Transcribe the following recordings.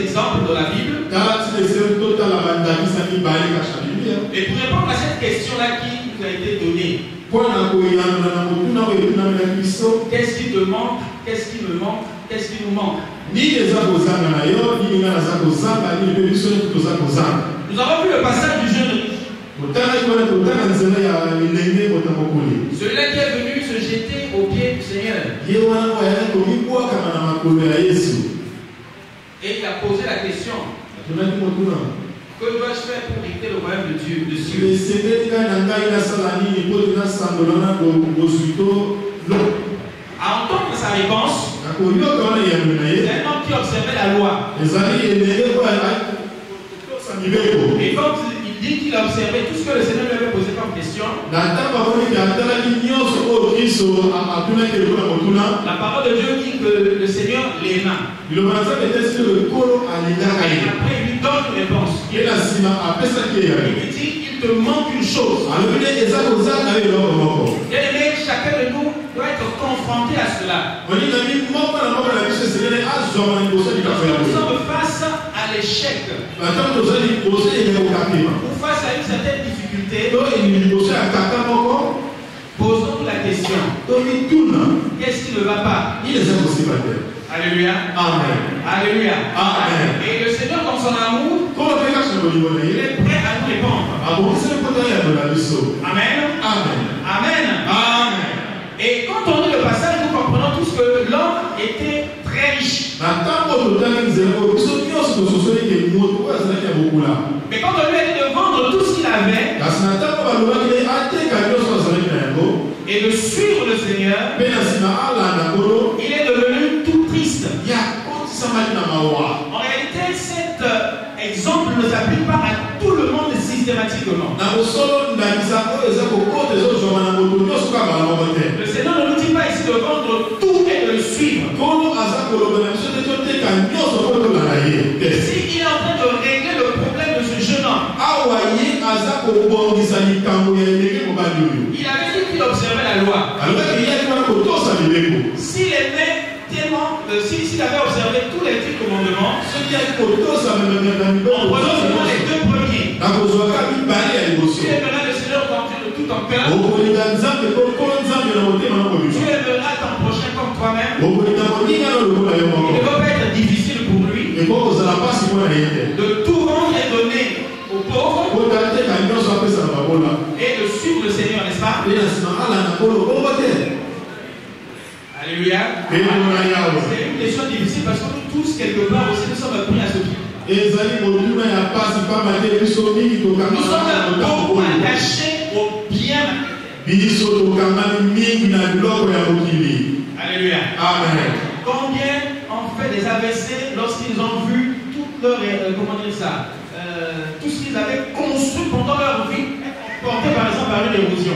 exemples dans la Bible. Et pour répondre à cette question-là qui nous a été donnée, qu'est-ce qui te manque? Qu'est-ce qui me manque? Qu'est-ce qui nous manque? Nous avons vu le passage du jeune riche. Celui-là qui est venu se jeter aux pieds du Seigneur. Et il a posé la question. Que dois-je faire pour hériter le royaume de Dieu, de cieux? À entendre sa réponse, c'est un homme qui observait la loi. Et quand il dit qu'il a observé tout ce que le Seigneur lui avait posé comme question, la parole de Dieu dit que le Seigneur l'aima. Et après, il lui donne une réponse. Il lui dit, il te manque une chose. Bien aimé, chacun de nous doit être confronté à cela. Nous sommes face à l'échec. Ou face à une certaine difficulté. Posons-nous la question. Qu'est-ce qui ne va pas? Alléluia. Amen. Alléluia. Amen. Et le Seigneur, dans son amour, il est prêt à nous répondre. Amen. Amen. Amen. Amen. Et quand on lit le passage, nous comprenons tous que l'homme était très riche. Mais quand on lui a dit de vendre tout ce qu'il avait et de suivre le Seigneur, il est devenu tout triste. En réalité, cet exemple ne s'applique pas à tout le monde systématiquement. Le Seigneur ne nous dit pas ici de vendre tout et de le suivre. S'il est en train de régler le problème de ce jeune homme, il avait dit qu'il observait la loi. S'il aimait tellement, s'il avait observé tous les 10 commandements, en prenant seulement les 2 premiers, tu aimeras le Seigneur de tout ton cœur. Tu aimeras ton prochain comme toi-même. Il ne va pas être difficile pour lui de tout rendre et donner aux pauvres et de suivre le Seigneur, n'est-ce pas? Alléluia. C'est une question difficile parce que nous tous, quelque part aussi, nous sommes pris à ce truc. Nous sommes beaucoup attachés au bien matériel. Alléluia. Amen. Combien ont fait des AVC lorsqu'ils ont vu toute leur, comment dire ça, tout ce qu'ils avaient construit pendant leur vie, porté par exemple par une érosion.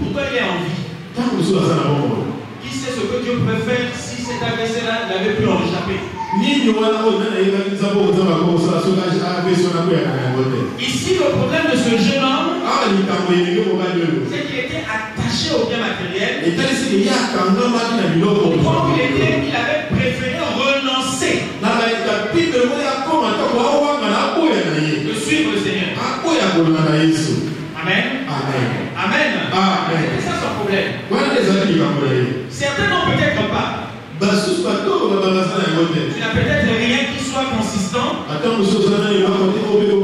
Pourtant il est en vie. Qui sait ce que Dieu peut faire si cet AVC-là n'avait pu en échapper? Ici, le problème de ce jeune homme, c'est qu'il était attaché au bien matériel. Quand il avait préféré renoncer de suivre le Seigneur. Amen. Amen. Amen. C'est ça son problème. Certains n'ont peut-être pas. Tu n'as peut-être rien qui soit consistant.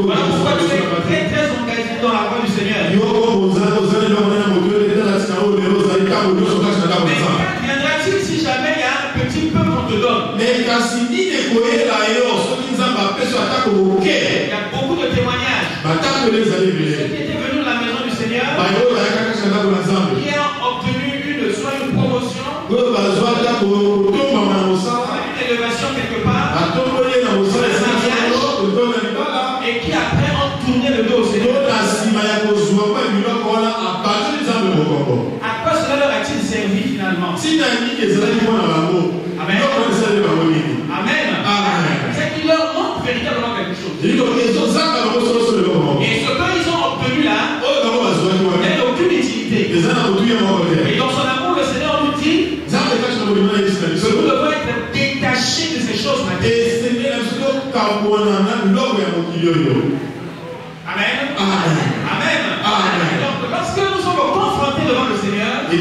Voilà pourquoi tu es très très engagé dans la voie du Seigneur. Mais viendra-t-il si jamais il y a un petit peu qu'on te donne? Il y a beaucoup de témoignages. Ceux qui étaient venus de la maison du Seigneur, qui ont obtenu soit une promotion, une élévation quelque part, et qui après ont tourné le dos au Seigneur. À quoi cela leur a-t-il servi finalement? Amen. Amen. C'est qu'il leur manque véritablement quelque chose. Et ce qu'ils ont obtenu là n'a aucune utilité. Et dans son amour, le Seigneur nous dit que nous devons être détachés de ces choses matérielles. Amen. Amen. Donc, lorsque nous sommes confrontés devant le Seigneur, il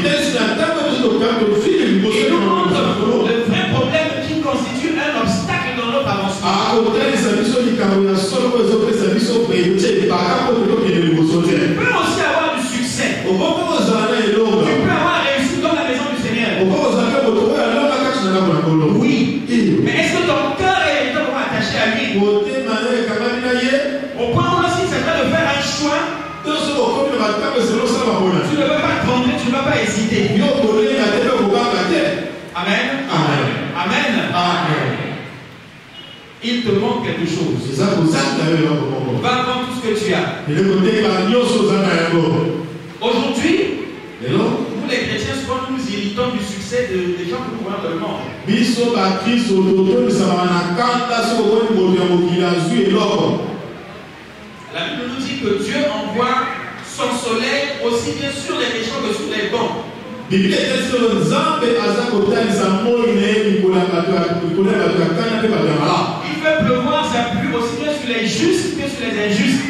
nous montre le vrai problème qui constitue un obstacle dans notre avancement. Tu peux aussi avoir du succès. Tu peux avoir réussi dans la maison du Seigneur. Oui. Mais est-ce que ton cœur est vraiment attaché à lui? Au point où si c'est vrai de faire un choix, tu ne veux pas trembler, tu ne vas pas hésiter. Amen. Amen. Amen. Il te manque quelque chose. Va avant tout ce que tu as. Aujourd'hui, nous les chrétiens, souvent nous nous irritons du succès des gens que nous voyons dans le monde. La Bible nous dit que Dieu envoie son soleil aussi bien sur les méchants que sur les bons. Il fait pleuvoir sa pluie aussi bien sur les justes que sur les injustes.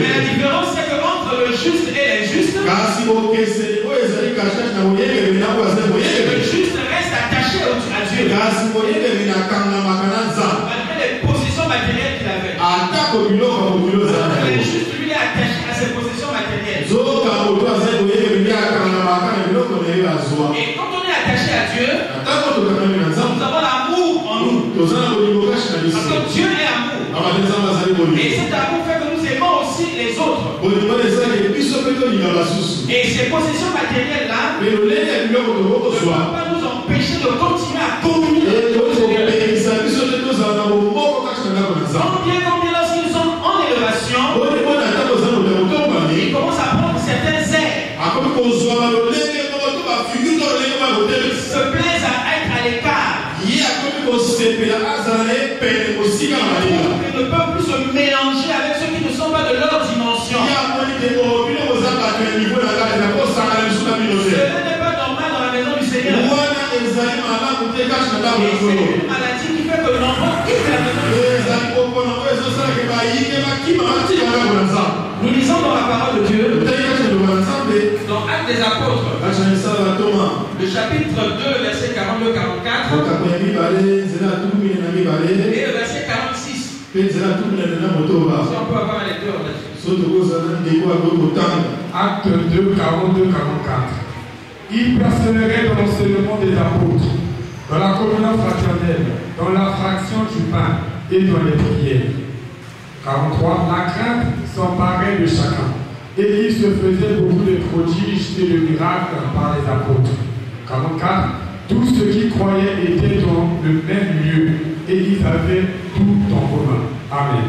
Mais la différence c'est que entre le juste et l'injuste, le juste reste attaché à Dieu. Malgré les possessions matérielles qu'il avait. Le juste lui est attaché à ses possessions matérielles. Et quand on est attaché à Dieu, nous avons l'amour en nous. Parce que Dieu est amour. Et cet amour fait que nous aimons aussi les autres. Et ces possessions matérielles-là ne vont pas nous empêcher de continuer à communier. Combien lorsqu'ils sont en élévation, ils commencent à prendre certains airs. Se plaisent à être à l'écart. Ils ne peuvent plus se mélanger avec ceux qui ne sont pas de leur dimension. Cela n'est pas normal dans la maison du Seigneur. Et c'est une maladie qui fait que l'enfant quitte la maison du Seigneur. Nous lisons dans la parole de Dieu, dans Actes des Apôtres, le chapitre 2, verset 42-44, et le verset 46. Si on peut avoir les deux là-dessus. Acte 2, 42-44. Il persévérait dans l'enseignement des apôtres, dans la communion fraternelle, dans la fraction du pain et dans les prières. 43. La crainte s'emparait de chacun, et il se faisait beaucoup de prodiges et de miracles par les apôtres. 44. Tous ceux qui croyaient étaient dans le même lieu, et ils avaient tout en commun. Amen.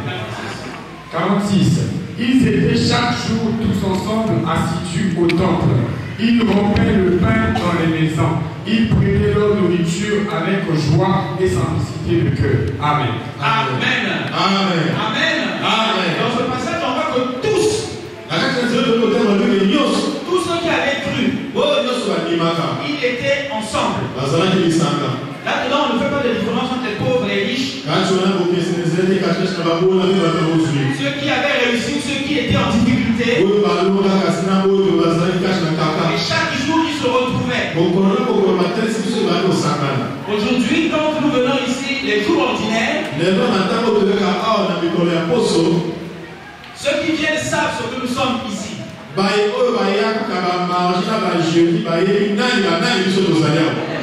46. Ils étaient chaque jour tous ensemble assidus au temple. Ils rompaient le pain dans les maisons. Ils prenaient leur nourriture avec joie et simplicité de cœur. Amen. Amen. Amen. Amen. Amen. Dans ce passage, on voit que tous ceux qui avaient cru, ils étaient ensemble. Là-dedans, on ne fait pas de différence entre les pauvres et les riches. Ceux qui avaient réussi, ceux qui étaient en difficulté. Et chaque jour, ils se retrouvaient. Aujourd'hui, quand nous venons ici, les jours ordinaires, ceux qui viennent savent ce que nous sommes ici. Les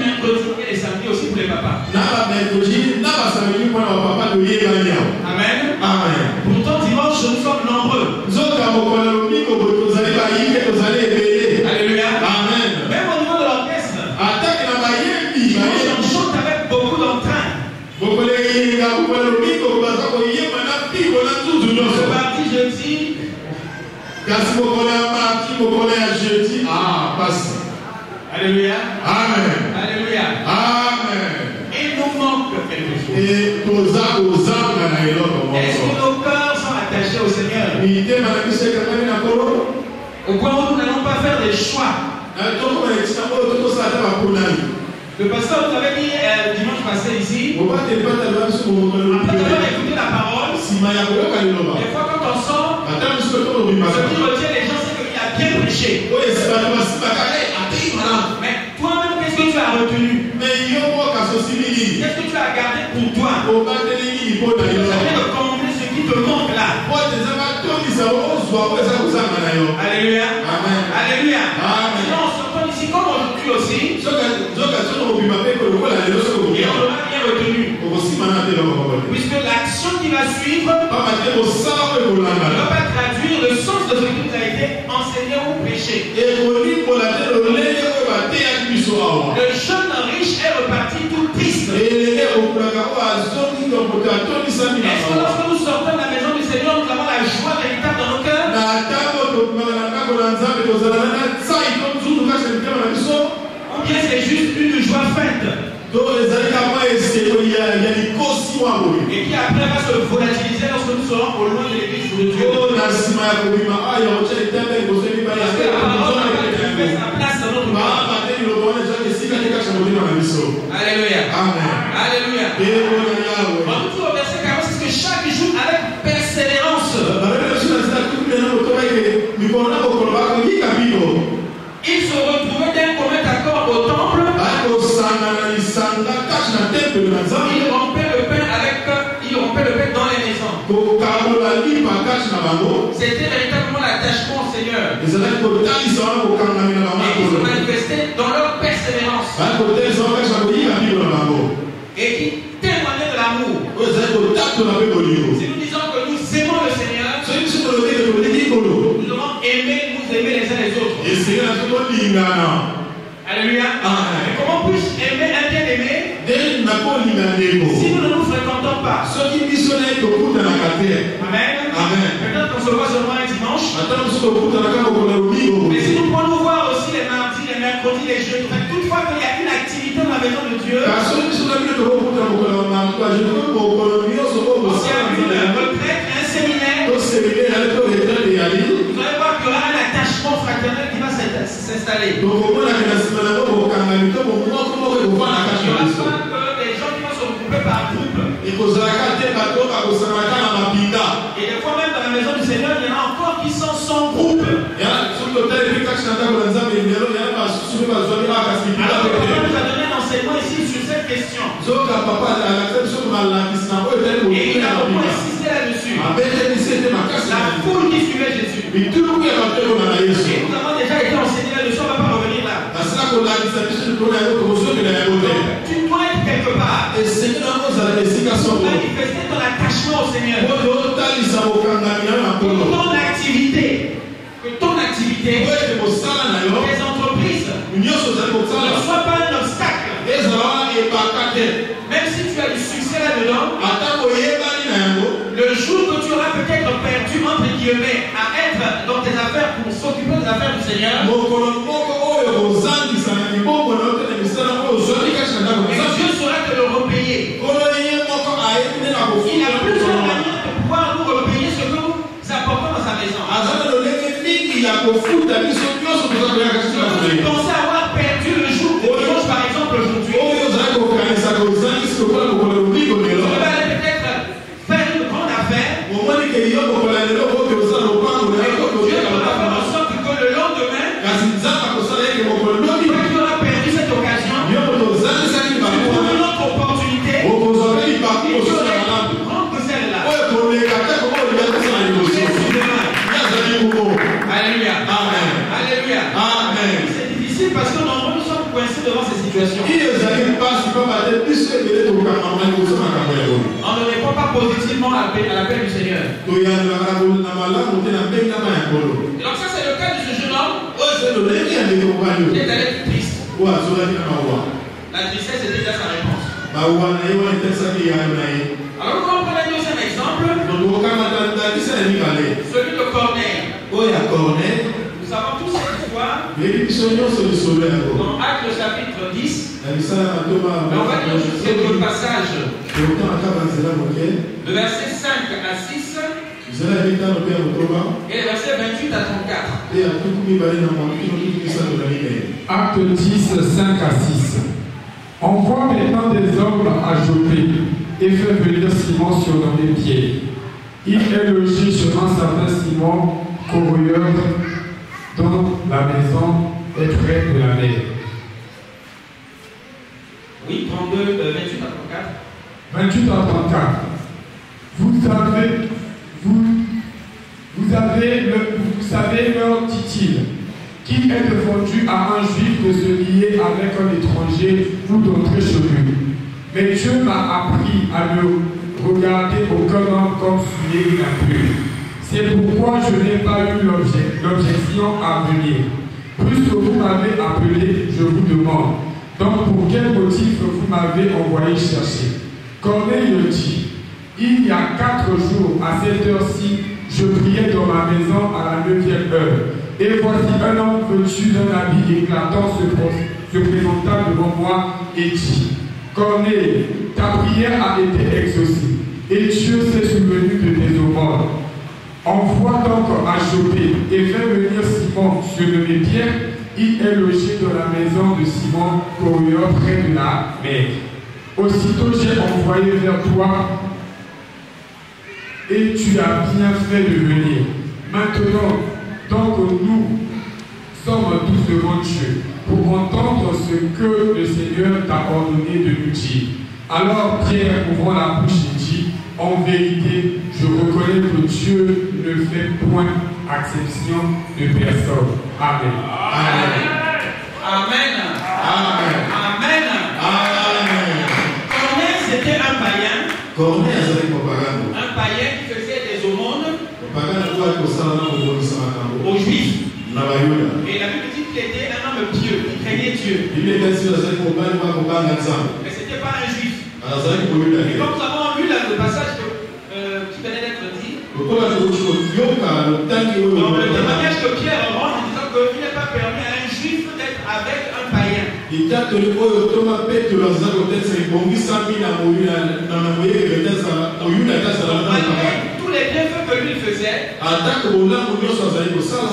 mercredis et les samedis aussi pour les papas. Amen. Amen. Pourtant, dimanche, nous sommes nombreux. Alléluia. Amen. Même au niveau de l'orchestre, on chante avec beaucoup d'entrain. Ce mardi, jeudi, alléluia. Amen. Alléluia. Amen. Il nous manque quelque chose. Est-ce que nos cœurs sont attachés au Seigneur? Au point où nous n'allons pas faire des choix. Le pasteur nous avait dit dimanche passé ici, après avoir écouté la parole, des fois quand on sort, ce qui retient les gens, c'est qu'il a bien prêché. Mais toi-même, qu'est-ce que tu as retenu? Qu'est-ce que tu as gardé pour toi? Tu as bien de combler ce qui te manque là. Alléluia. Amen. Alléluia. Amen. Sinon, on se retrouve ici comme aujourd'hui aussi. Et on aura bien retenu. Puisque l'action qui va suivre ne va pas traduire le sens de ce qui nous a été enseigné ou prêché. Le jeune riche est reparti tout triste. Est-ce que lorsque nous sortons de la maison du Seigneur, nous avons la joie véritable dans nos cœurs? Ou bien c'est juste une joie feinte? Et qui après va se volatiliser lorsque nous serons au loin de l'église de Dieu. Parce que la parole n'a pas trouvé sa place dans notre cœur. Alléluia. Alléluia. On retrouve au verset 40, c'est que chaque jour avec persévérance, ils se retrouvaient d'un commun accord au temple. Ils rompaient le pain dans les maisons. C'était véritablement l'attachement au Seigneur. Et ils se manifestaient dans leur persévérance. Et qui témoignaient de l'amour. Si nous disons que nous aimons le Seigneur, nous devons aimer les uns les autres. Alléluia. Mais comment puis-je aimer un bien-aimé si nous ne nous fréquentons pas? Amen. Peut-être qu'on se voit seulement un dimanche. Mais si nous pouvons nous voir aussi les mardis, les mercredis, les jeudis, toutefois qu'il y a une activité dans la maison de Dieu, s'il y a une retraite, un séminaire, vous allez voir qu'il y aura un attachement fraternel qui va s'installer. Il n'y aura pas que les gens qui vont se regrouper par groupe. Et des fois même dans la maison du Seigneur, il y en a encore qui sont sans groupe. Alors nous a donné un enseignement ici sur cette question. Et il a beaucoup insisté là-dessus. La foule qui suivait Jésus. Et nous avons déjà été enseignés là-dessus, on ne va pas revenir là. Tu dois être quelque part. Manifester ton attachement au Seigneur. Que ton activité, tes entreprises ne soient pas un obstacle. Même si tu as du succès là-dedans, le jour que tu auras peut-être perdu entre guillemets à être dans tes affaires pour s'occuper des affaires du Seigneur, et Dieu saura te le repayer. Il a plusieurs manières de pouvoir nous repayer ce que nous apportons dans sa maison. Si tu pensais avoir perdu le jour de dimanche par exemple aujourd'hui, tu vas aller peut-être faire une grande affaire. Et Dieu va faire en sorte que le lendemain, tu auras perdu cette occasion. Tu trouves une autre opportunité. Et tu auras plus grande que celle-là. Alléluia. Amen. Alléluia. Amen. C'est difficile parce que nombreux nous sommes coincés devant ces situations. On ne répond pas positivement à l'appel du Seigneur. Et donc ça c'est le cas de ce jeune homme qui est allé triste. La tristesse était déjà sa réponse. Alors nous allons prendre un deuxième exemple. Celui de Corneille. Nous savons tous cette histoire dans Actes chapitre 10. Mais on va lire juste quelques passages. De versets 5 à 6. Et les versets 28 à 34. Acte 10, 5 à 6. Envoie maintenant des hommes à Joppé et fait venir Simon surnommé Pierre. Il est logé chez un certain Simon, corroyeur, dont la maison est près de la mer. Oui, 32, 28 à 34. 28 à 34. Vous savez leur dit-il, qu'il est défendu à un juif de se lier avec un étranger ou d'entrer chez lui. Mais Dieu m'a appris à ne regarder aucun homme comme souillé impur. C'est pourquoi je n'ai pas eu l'objection à venir. Puisque vous m'avez appelé, je vous demande, donc pour quel motif vous m'avez envoyé chercher? Corneille le dit, il y a 4 jours, à cette heure-ci, je priais dans ma maison à la 9e heure. Et voici un homme vêtu d'un habit éclatant se présenta devant moi et dit, Corneille, ta prière a été exaucée, et Dieu s'est souvenu de tes aumônes. Envoie donc à Joppé et fais venir Simon, surnommé Pierre. Il est logé dans la maison de Simon, corroyeur près de la mer. Aussitôt j'ai envoyé vers toi, et tu as bien fait de venir. Maintenant, donc nous sommes tous devant Dieu pour entendre ce que le Seigneur t'a ordonné de nous dire. Alors Pierre, ouvrant la bouche, dit, en vérité, je reconnais que Dieu ne fait point exception de personne. Amen. Amen. Amen. Amen. Amen. Amen. Corneille, c'était un païen. Un païen qui faisait des aumônes aux Juifs. Et la Bible dit qu'il était un homme pieux, qui craignait Dieu. Mais ce n'était pas un juif. Et comme nous avons lu le passage qui venait d'être dit, dans le témoignage que Pierre rend en disant qu'il n'est pas permis à un juif d'être avec un païen. Tous les bienfaits que lui faisait,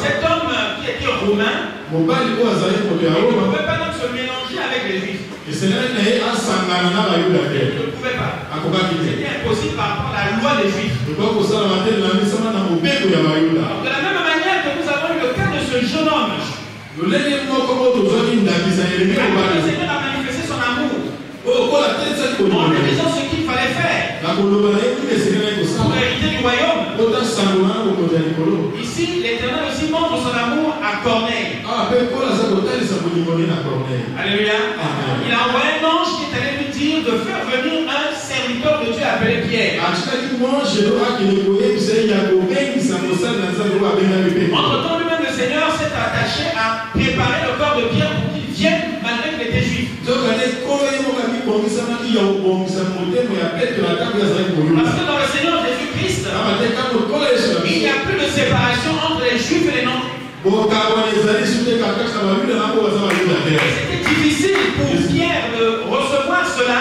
cet homme qui était romain ne pouvait pas donc se mélanger avec les juifs. Il ne pouvait pas. C'était impossible par rapport à la loi des juifs. De la même manière que nous avons eu le cas de ce jeune homme, le Seigneur a manifesté son amour en lui disant ce qu'il fallait faire pour hériter du royaume. Ici, l'Éternel aussi montre son amour à Corneille. Alléluia. Il a envoyé un ange qui est allé lui dire de faire venir un serviteur de Dieu appelé Pierre. Entre-temps, lui-même, le Seigneur s'est attaché à préparer le corps de Pierre pour qu'il vienne malgré qu'il était juif. Parce que dans le Seigneur Jésus-Christ, il n'y a plus de séparation entre les juifs et les non. C'était difficile pour Pierre de recevoir cela.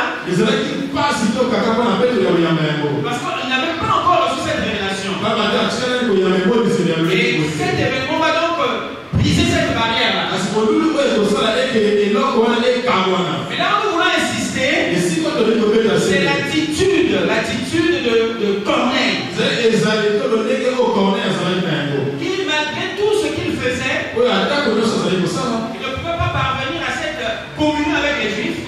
Parce qu'il n'avait pas encore reçu cette révélation. Et cet événement va donc briser cette barrière-là. Mais là où nous voulons insister, c'est l'attitude de Corneille. Qui, malgré tout ce qu'il faisait, il ne pouvait pas parvenir à cette communion avec les Juifs.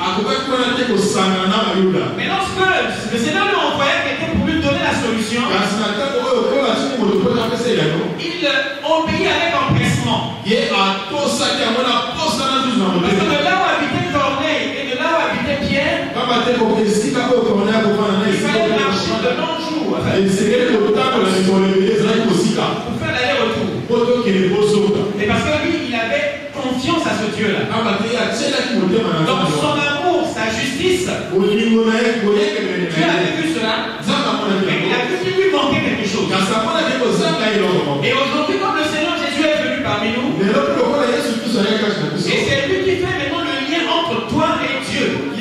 Mais lorsque le Seigneur lui envoyait quelqu'un pour lui donner la solution, il obéit avec empressement. Parce que de là où habitait Corneille et de là où habitait Pierre, il fallait marcher de longs jours pour faire l'aller-retour. Et parce que lui, il avait confiance à ce Dieu-là. Donc son amour, sa justice, Dieu avait vu cela. Mais il a vu qu'il lui manquait quelque chose. Et aujourd'hui, comme le Seigneur Jésus est venu parmi nous, et c'est lui qui fait maintenant le lien entre toi et Dieu. Si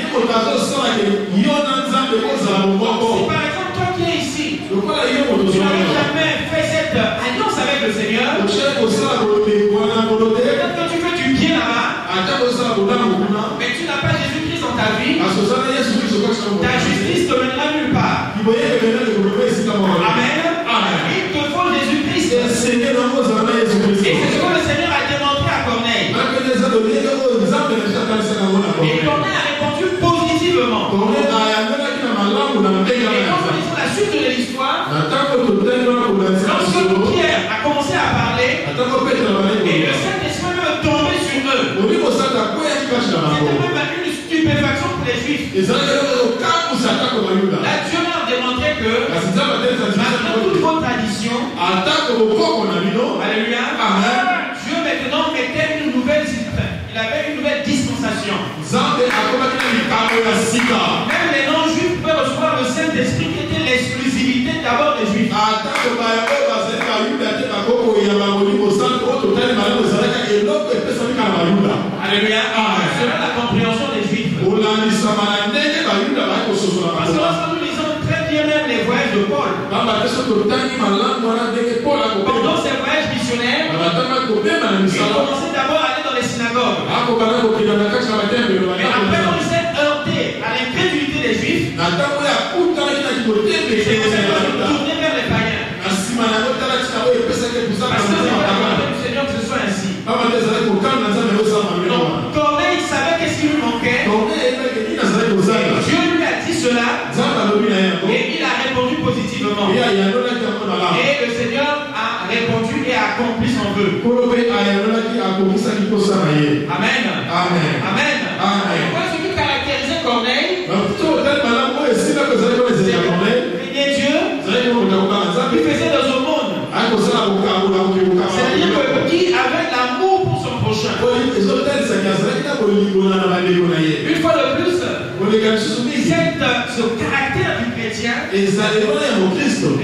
par exemple toi qui es ici, tu n'avais jamais le Seigneur, peut-être que tu fais du bien là-bas, mais tu n'as pas Jésus-Christ dans ta vie, ta justice te mènera nulle part. Amen. Il te faut Jésus-Christ. Et c'est ce que le Seigneur a démontré à Corneille. Et Corneille a répondu positivement. Et quand nous lisons la suite de l'histoire, lorsque Pierre a commencé à parler, et le Saint-Esprit est tombé sur eux. C'était même une stupéfaction pour les Juifs. Là, Dieu leur a démontré que malgré toutes vos traditions, alléluia, Dieu maintenant mettait une nouvelle, il avait une nouvelle dispensation. Même les non-juifs pouvaient recevoir le Saint-Esprit qui était l'exclusivité d'abord des Juifs. Alléluia. Selon la compréhension des Juifs. Parce que lorsque nous lisons très bien même les voyages de Paul, pendant ces voyages missionnaires, il commençait d'abord à aller dans les synagogues. Mais après, on s'est heurté à l'incrédulité des Juifs. C'est pour ça qu'on tournait vers les païens. Parce que c'est la volonté du Seigneur que ce soit ainsi. Donc, Corneille savait qu'est-ce qui lui manquait. Dieu lui a dit cela. Et il a répondu positivement. Et le Seigneur a répondu et a accompli son vœu. Amen. Amen. Amen. Moi, ce qui caractérisait Corneille, c'est que Dieu qui faisait dans le monde. C'est-à-dire qu'il avait l'amour pour son prochain. Une fois de plus, ce caractère du chrétien et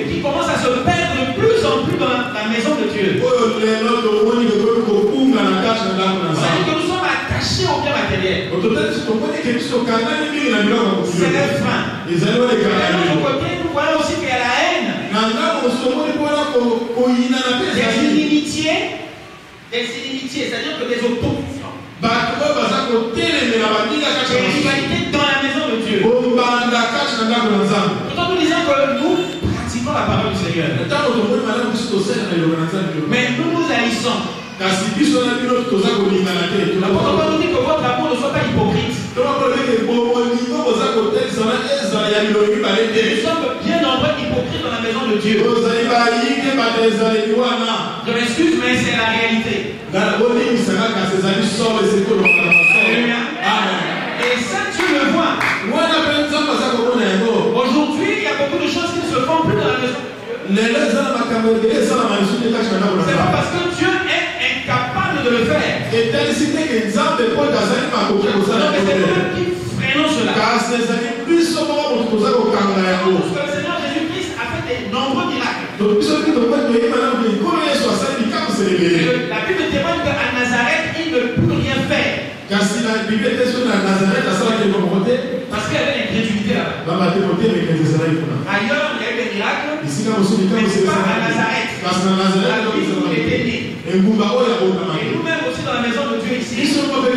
qui commence à se perdre de plus en plus dans la maison de Dieu. C'est-à-dire que nous sommes attachés au bien matériel. C'est le frein. Et de l'autre côté, nous voyons aussi qu'il y a la haine. Des inimitiés, c'est-à-dire que des oppositions. Des rivalités dans la maison de Dieu. Pourtant, nous disons que nous pratiquons la parole du Seigneur. Mais nous nous haïssons. L'apôtre Paul nous dit que votre amour ne soit pas hypocrite. Nous sommes bien nombreux hypocrites dans la maison de Dieu. Je m'excuse, mais c'est la réalité. Alléluia. Et ça, tu le vois. Aujourd'hui, il y a beaucoup de choses qui ne se font plus dans la maison de Dieu. C'est pas parce que Dieu est incapable de le faire. Non, mais c'est nous qui freinons cela. Parce que le Seigneur Jésus-Christ a fait de nombreux miracles. La Bible témoigne qu'à Nazareth, il ne peut rien faire. Parce qu'il y avait l'incrédulité là-bas. Ailleurs, il y a eu des miracles. Mais ce n'est pas à Nazareth. Il était né. Et nous-mêmes aussi dans la maison de Dieu ici, malgré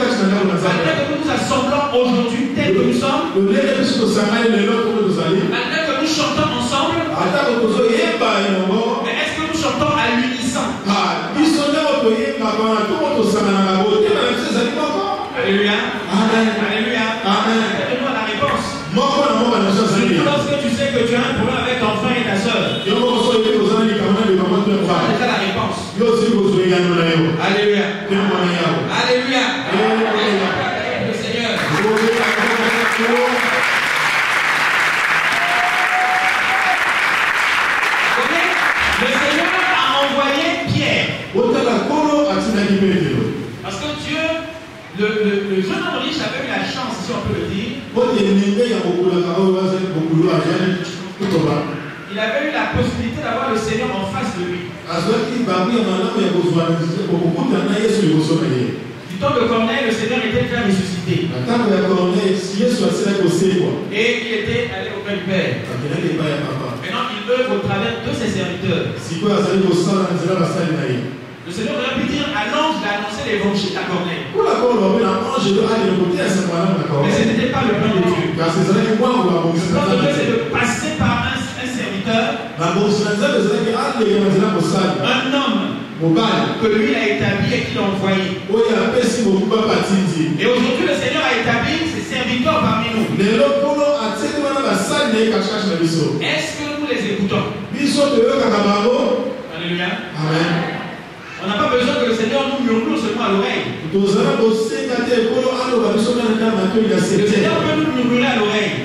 que nous nous assemblons aujourd'hui tels que nous sommes, malgré que nous chantons ensemble, mais est-ce que nous chantons à l'unisson? Alléluia. Amen. Alléluia. Amen. Donne-moi la réponse. Lorsque tu sais que tu as un problème avec ton frère et ta soeur, tu as déjà la réponse. Alléluia. Alléluia. Le Seigneur. Le Seigneur a envoyé Pierre. Parce que Dieu, le jeune homme riche avait eu la chance, si on peut le dire. Il avait eu la possibilité d'avoir le Seigneur en face de lui. Du temps de Corneille, le Seigneur était déjà ressuscité. Et il était allé au auprès du Père. Maintenant, il œuvre au travers de ses serviteurs. Le Seigneur aurait pu dire à l'ange d'annoncer l'évangile à Corneille. Mais ce n'était pas le plan de Dieu. Le plan de Dieu, c'est de passer par un serviteur, un homme que lui a établi et qu'il a envoyé. Et aujourd'hui, le Seigneur a établi ses serviteurs parmi nous. Est-ce que nous les écoutons? Alléluia. Amen. On n'a pas besoin que le Seigneur nous murmure seulement à l'oreille. Le Seigneur peut nous murmurer à l'oreille.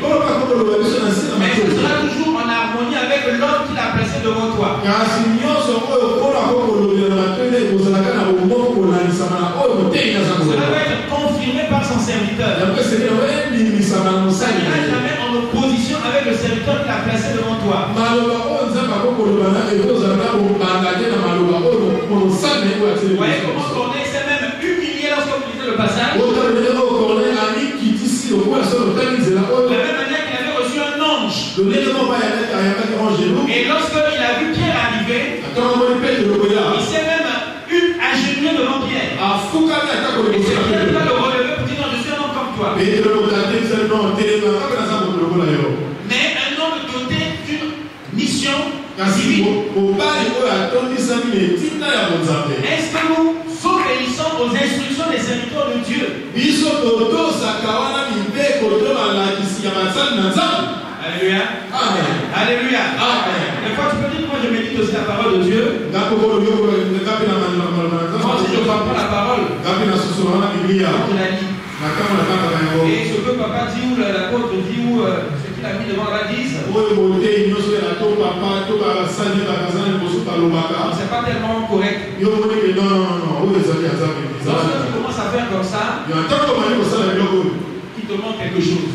Mais ce sera toujours en harmonie avec l'homme qu'il a placé devant toi. Cela va être confirmé par son serviteur. Il n'est jamais en opposition avec le serviteur qu'il a placé devant toi. Vous voyez comment Corneille s'est même humilié lorsque vous lisez le passage. De la même manière qu'il avait reçu un ange. Et lorsqu'il a vu Pierre arriver, il s'est même agenouillé devant Pierre. Et c'est Pierre qui va le relever pour dire non, je suis un homme comme toi. Mais un homme doté d'une mission civile. Est-ce que nous obéissons aux instructions des serviteurs de Dieu? Alléluia. Amen. Alléluia. Amen. Des fois, tu peux dire, moi je médite aussi la parole de Dieu. Moi aussi, je ne parle pas la parole. Je la lis. Et ce que papa dit ou l'apôtre dit ou ce qu'il a mis devant la disent, c'est pas tellement correct. Lorsque tu commences à faire comme ça, il te manque quelque chose.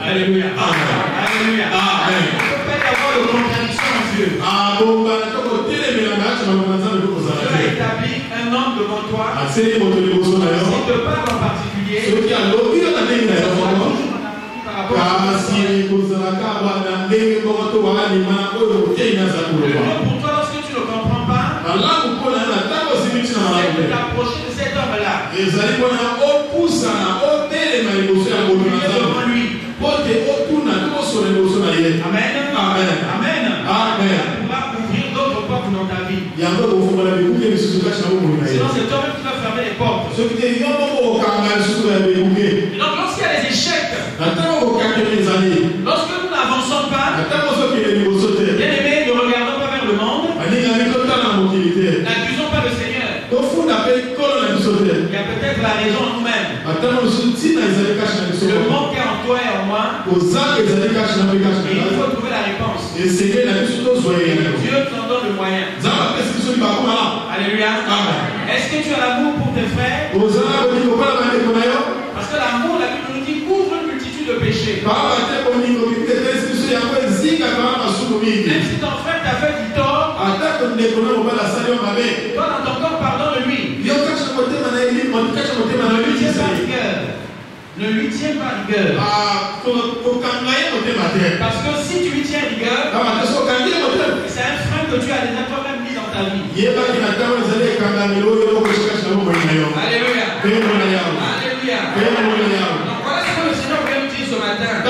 Alléluia. Alléluia. Amen. On ne peut pas y avoir de contradiction en Dieu. Dieu a établi un homme devant toi. S'il te parle en particulier, tu seras toujours en harmonie par rapport à ce que pour toi, lorsque tu ne comprends pas, c'est de t'approcher de cet homme-là. Devant lui. Amen. Amen. Amen. Amen. Tu pourras ouvrir d'autres portes dans ta vie. Sinon, c'est toi-même qui vas fermer les portes. Et donc, lorsqu'il y a des échecs, lorsque nous n'avançons pas, bien aimé, ne regardons pas vers le monde, n'accusons pas le Seigneur. Il y a peut-être la raison en nous-mêmes. Le monde qui est en toi et en moi, et il faut trouver la réponse. Et Dieu t'en donne le moyen. Alléluia. Est-ce que tu as l'amour pour tes frères? Parce que l'amour, la Bible nous dit, couvre une multitude de péchés. Même si ton frère t'a fait du tort, toi dans ton corps, pardonne-lui. Ne lui tiens pas rigueur. Parce que si tu lui tiens rigueur, c'est un frein que tu as déjà toi-même mis dans ta vie. Alléluia. Alléluia. Donc voilà ce que le Seigneur vient nous dire ce matin.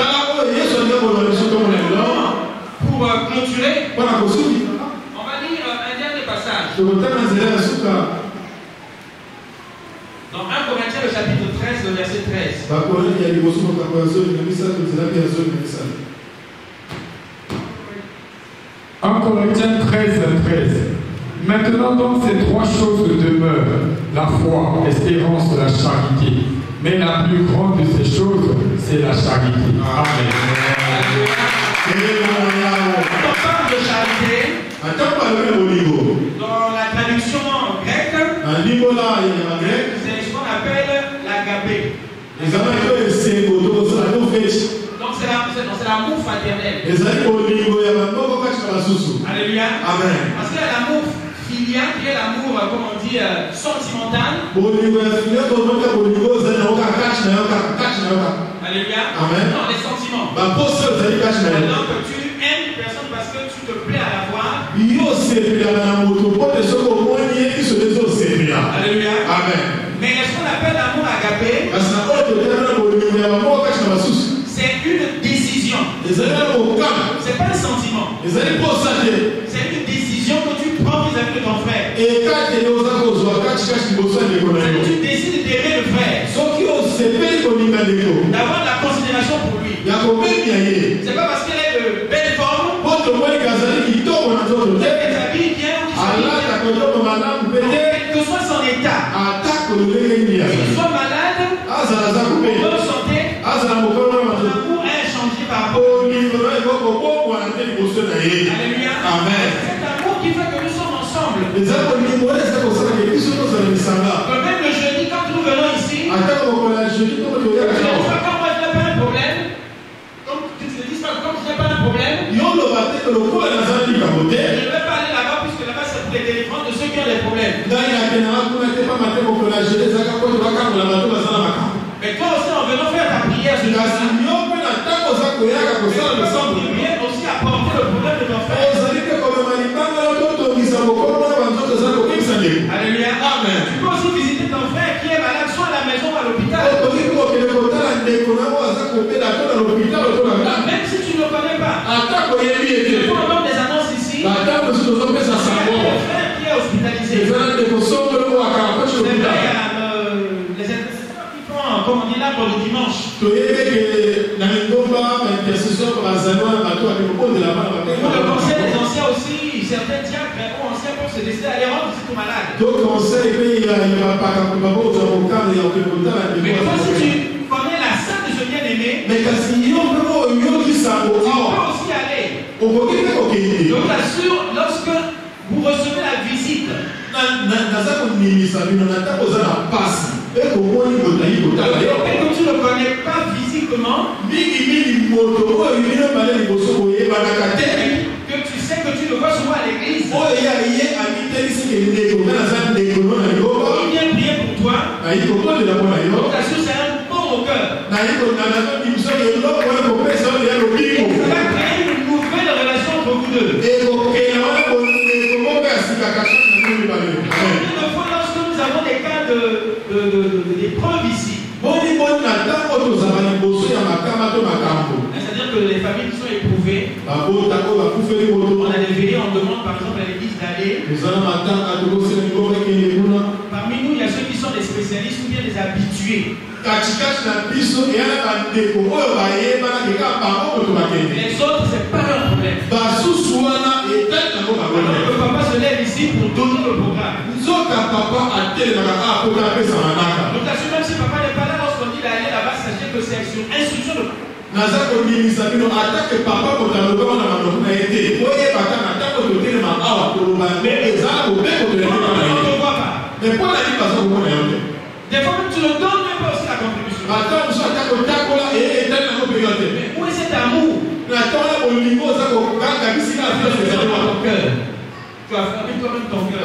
Pour clôturer, on va lire un dernier passage. Dans 1 Corinthiens, le chapitre 13, le verset 13. 1 Corinthiens 13, 13. Maintenant donc ces trois choses demeurent, la foi, l'espérance, la charité. Mais la plus grande de ces choses, c'est la charité. Amen. Quand on parle de charité, dans la traduction grecque, c'est ce qu'on appelle l'agapé. Donc c'est l'amour fraternel. Alléluia. Amen. Parce qu'il y a l'amour filial, qui est l'amour, comment on dit, sentimental. Alléluia. Amen. Non, les sentiments. Donc tu aimes une personne parce que tu te plais à la voir. Alléluia. Amen. Mais ce qu'on appelle l'amour agapé, c'est une décision. C'est pas un sentiment. C'est une décision que tu prends vis-à-vis de ton frère. Tu décides d'aimer le frère. D'avoir de la considération pour lui. C'est pas parce qu'elle est de belle forme. Qu'elle s'habille bien ou quel que soit son état. Qu'il soit malade, en bonne santé, l'amour est changé par rapport. Alléluia. Amen. C'est l'amour qui fait que nous sommes ensemble. Que même le jeudi, quand nous venons ici, quand moi je n'ai pas un problème, comme tu te dis ça, comme je n'ai pas un problème, je ne vais pas aller là-bas puisque là-bas c'est pour les délivrances de ceux qui ont des problèmes. Mais toi aussi en venant faire ta prière, je viens aussi apporter le problème de ton frère. Alléluia. Amen. Tu peux aussi visiter ton frère qui est malade, soit à la maison ou à l'hôpital. Même si tu ne le connais pas. Tu peux entendre des annonces ici. Il y a un frère qui est hospitalisé. C'est vrai, il y a les intercesseurs qui font, comme on dit là, pour le dimanche. Pour le conseil des anciens aussi, certains diacres ou anciens peuvent se décider à aller rendre visite aux malades. Mais toi, si tu connais la sainte de ce bien-aimé, tu peux aussi aller. Je vous assure, lorsque vous recevez la visite, et que tu ne connais pas physiquement, que tu sais que tu le vois souvent à l'église, il vient prier pour toi, je t'assure, c'est un bon au cœur. Ça va créer une nouvelle relation entre vous deux. Quelquefois, lorsque nous avons des cas d'épreuves ici, c'est-à-dire que les familles qui sont éprouvées, on a des veillées, on demande par exemple à l'église d'aller. Parmi nous, il y a ceux qui sont des spécialistes ou bien des habitués. Les autres, c'est pas leur problème. Le papa se lève ici pour donner le programme. Donc, même si papa n'est pas là, lorsqu'on dit d'aller là-bas, sachez que c'est sur instruction de des fois même tu ne donnes même pas aussi la contribution. Mais où est cet amour? Tu as fermé toi-même ton cœur.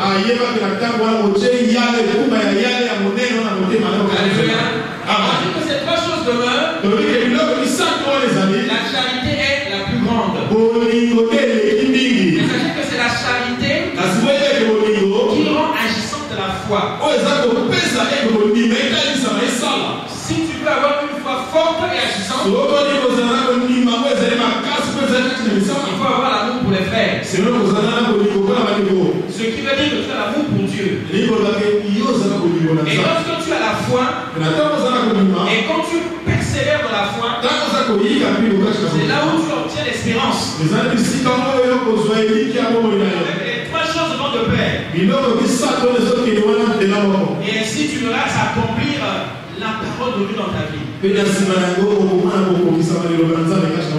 Imagine que ces trois choses demeurent. La charité est la plus grande. Sachez que c'est la charité qui rend agissante la foi. Si tu veux avoir une foi forte et agissante, il faut avoir l'amour pour les frères. Ce qui veut dire que tu as l'amour pour Dieu. Et lorsque tu as la foi, et quand tu persévères dans la foi, c'est là où tu obtiens l'espérance. Les trois choses vont de pair. Et ainsi tu verras s'accomplir la parole de Dieu dans ta vie.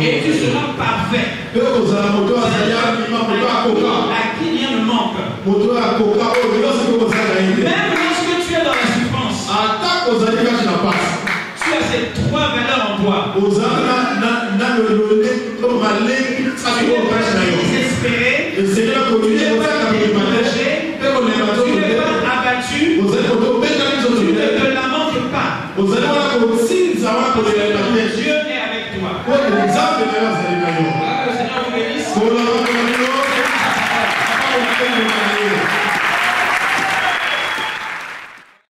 Et tu seras parfait. À qui rien ne manque. Même lorsque tu es dans la souffrance, tu as ces trois valeurs en toi. Tu n'es pas désespéré, tu n'es pas découragé, tu n'es pas abattu, tu ne te lamentes pas. dans tes yeux